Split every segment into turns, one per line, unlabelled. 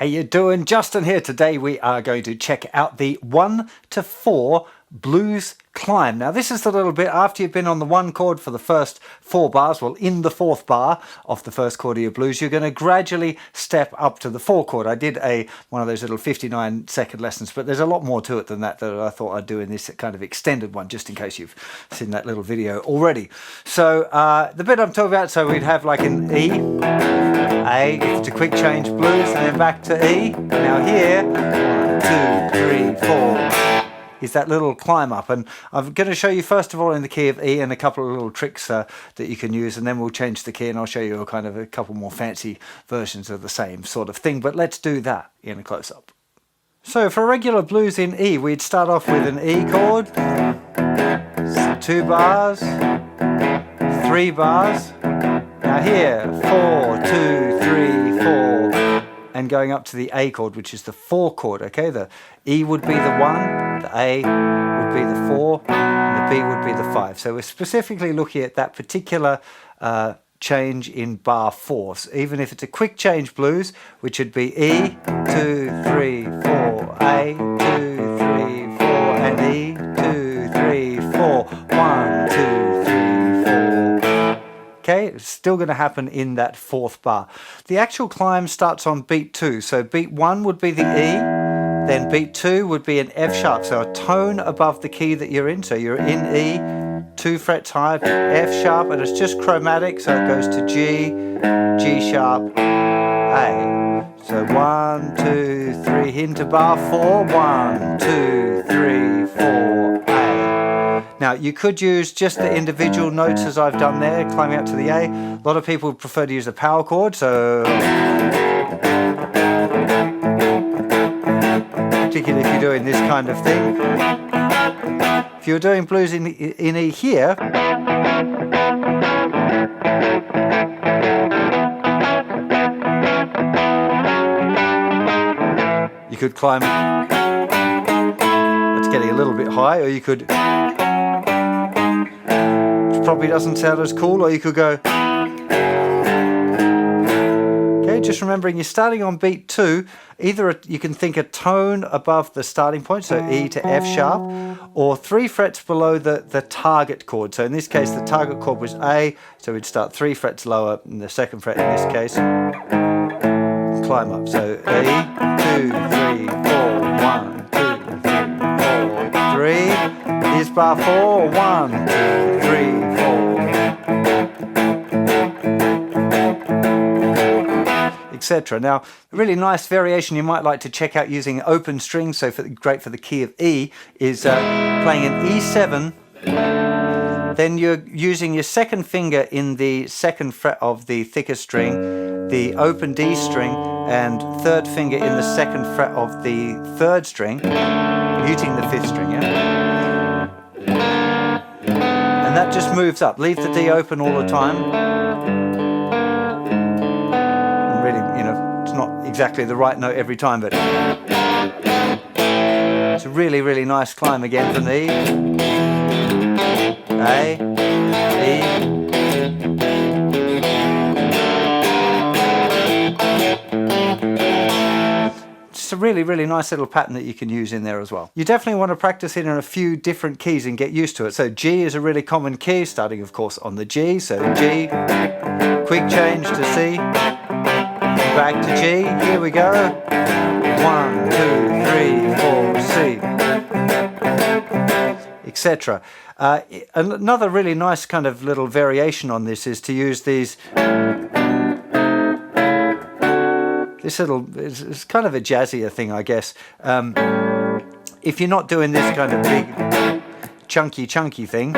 How you doing? Justin here. Today we are going to check out the 1 to 4 blues climb. Now this is the little bit after you've been on the 1 chord for the first 4 bars, well in the 4th bar of the first chord of your blues, you're going to gradually step up to the 4 chord. I did one of those little 59-second lessons, but there's a lot more to it than that I thought I'd do in this kind of extended one, just in case you've seen that little video already. So the bit I'm talking about, so we'd have like an E, A, if it's a quick change blues, and then back to E. Now here, 1, 2, 3, 4. Is that little climb up, and I'm going to show you first of all in the key of E and a couple of little tricks that you can use, and then we'll change the key and I'll show you a couple more fancy versions of the same sort of thing, but let's do that in a close-up. So for regular blues in E, we'd start off with an E chord, 2 bars, 3 bars, now here 4, 2, 3, 4, and going up to the A chord, which is the 4 chord. Okay, the E would be the 1, the A would be the 4, and the B would be the 5. So we're specifically looking at that particular change in bar 4. So even if it's a quick change blues, which would be E, 2, 3, 4, A, 2, 3, 4, and E, 2, 3, 4, 1, 2, 3, 4. Okay, it's still going to happen in that 4th bar. The actual climb starts on beat 2. So beat 1 would be the E, then beat 2 would be an F sharp, so a tone above the key that you're in. So you're in E, 2 frets higher, F sharp, and it's just chromatic, so it goes to G, G sharp, A. So 1, 2, 3, into bar 4, 1, 2, 3, 4, A. Now you could use just the individual notes as I've done there, climbing up to the A. A lot of people prefer to use a power chord, so particularly if you're doing this kind of thing. If you're doing blues in E here, you could climb, that's getting a little bit high, or you could, which probably doesn't sound as cool, or you could go, just remembering you're starting on beat 2, either you can think a tone above the starting point, so E to F sharp, or 3 frets below the target chord. So in this case the target chord was A, so we'd start 3 frets lower in the 2nd fret in this case, climb up. So E, 2, 3, 4, 1, 2, 3, 4, 3, here's bar 4, 1, 2, 3, 4, etc. Now, a really nice variation you might like to check out using open strings, so great for the key of E, is playing an E7, then you're using your 2nd finger in the 2nd fret of the thicker string, the open D string, and 3rd finger in the 2nd fret of the 3rd string, muting the 5th string, yeah? And that just moves up. Leave the D open all the time. It's not exactly the right note every time, but it's a really, really nice climb again from the E, A, E. It's a really, really nice little pattern that you can use in there as well. You definitely want to practice it in a few different keys and get used to it. So G is a really common key, starting of course on the G. So G, quick change to C, back to G, here we go, 1, 2, 3, 4, C, etc. Another really nice kind of little variation on this is to use these, it's kind of a jazzier thing, I guess. If you're not doing this kind of big chunky thing,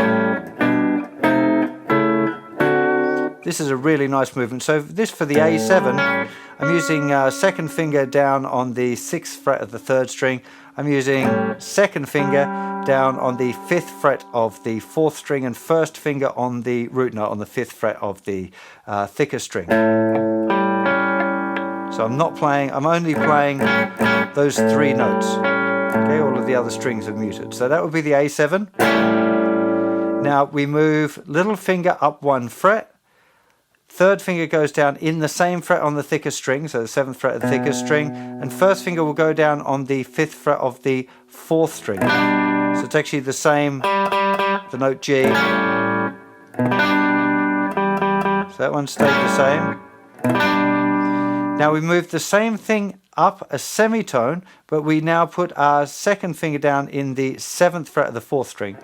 this is a really nice movement. So this for the A7, I'm using 2nd finger down on the 6th fret of the 3rd string. I'm using 2nd finger down on the 5th fret of the 4th string, and 1st finger on the root note on the 5th fret of the thicker string. So I'm only playing those 3 notes. Okay, all of the other strings are muted. So that would be the A7. Now we move little finger up 1 fret, third finger goes down in the same fret on the thicker string, so the 7th fret of the thicker string, and first finger will go down on the 5th fret of the 4th string. So it's actually the same, the note G. So that one stayed the same. Now we move the same thing up a semitone, but we now put our second finger down in the 7th fret of the 4th string.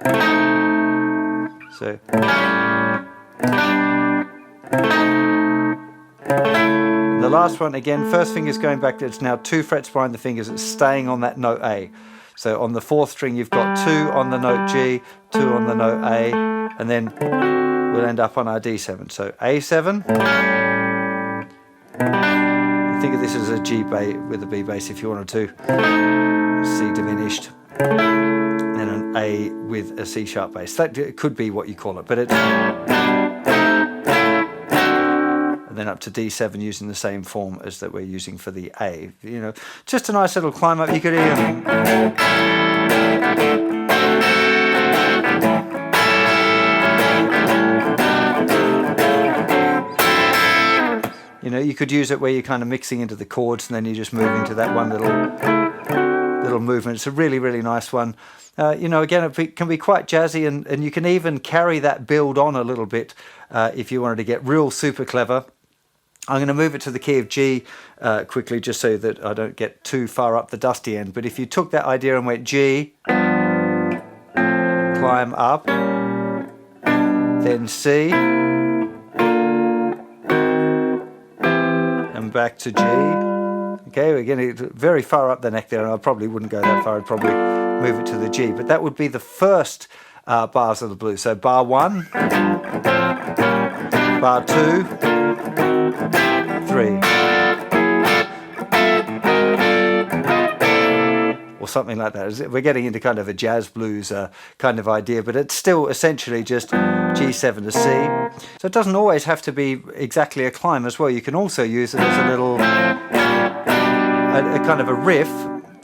So the last one again, first finger's going back, it's now 2 frets behind the fingers, it's staying on that note A. So on the 4th string you've got 2 on the note G, 2 on the note A, and then we'll end up on our D7. So A7. Think of this as a G bass with a B bass if you wanted to. C diminished. And an A with a C sharp bass. That could be what you call it, but it's... And then up to D7 using the same form as that we're using for the A. You know, just a nice little climb up. You could even... You know, you could use it where you're kind of mixing into the chords and then you're just moving to that one little movement. It's a really, really nice one. You know, again, it can be quite jazzy, and you can even carry that build on a little bit if you wanted to get real super clever. I'm going to move it to the key of G quickly just so that I don't get too far up the dusty end. But if you took that idea and went G, climb up, then C, and back to G. Okay, we're getting very far up the neck there, and I probably wouldn't go that far. I'd probably move it to the G. But that would be the first bars of the blues. So bar 1, bar 2, 3. Or something like that. We're getting into kind of a jazz blues kind of idea, but it's still essentially just G7 to C. So it doesn't always have to be exactly a climb as well. You can also use it as a little, a kind of a riff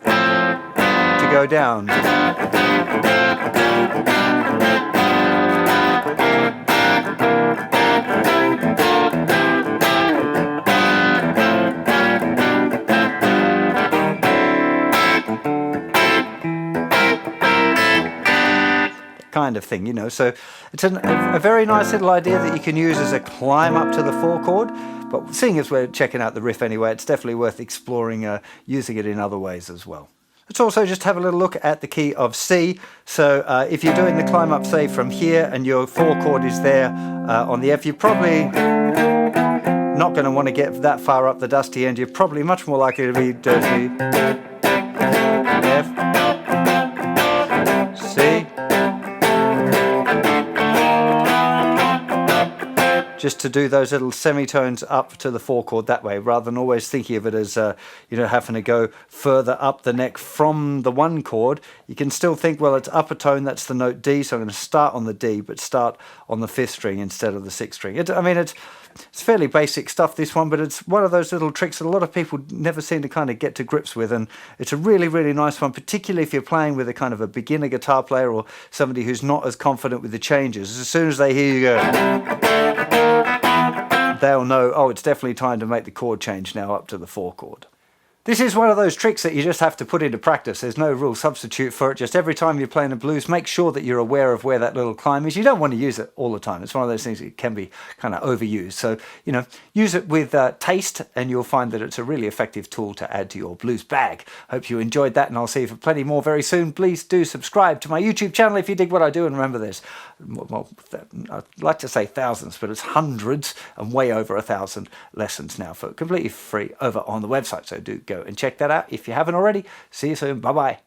to go down. Kind of thing, you know. So it's a very nice little idea that you can use as a climb up to the 4 chord, but seeing as we're checking out the riff anyway, it's definitely worth exploring using it in other ways as well. Let's also just have a little look at the key of C. So if you're doing the climb up, say from here, and your 4 chord is there on the F, you're probably not going to want to get that far up the dusty end. You're probably much more likely to be dirty F, C, just to do those little semitones up to the 4 chord that way, rather than always thinking of it as you know, having to go further up the neck from the 1 chord. You can still think, well, it's upper tone, that's the note D, so I'm going to start on the D, but start on the 5th string instead of the 6th string. I mean, it's fairly basic stuff, this one, but it's one of those little tricks that a lot of people never seem to kind of get to grips with, and it's a really, really nice one, particularly if you're playing with a kind of a beginner guitar player or somebody who's not as confident with the changes. As soon as they hear you go, they'll know, oh, it's definitely time to make the chord change now up to the 4 chord. This is one of those tricks that you just have to put into practice. There's no real substitute for it. Just every time you're playing a blues, make sure that you're aware of where that little climb is. You don't want to use it all the time. It's one of those things that can be kind of overused. So, you know, use it with taste, and you'll find that it's a really effective tool to add to your blues bag. Hope you enjoyed that, and I'll see you for plenty more very soon. Please do subscribe to my YouTube channel if you dig what I do, and remember there's, well, I'd like to say thousands, but it's hundreds and way over 1,000 lessons now for completely free over on the website. So do go and check that out if you haven't already. See you soon. Bye-bye.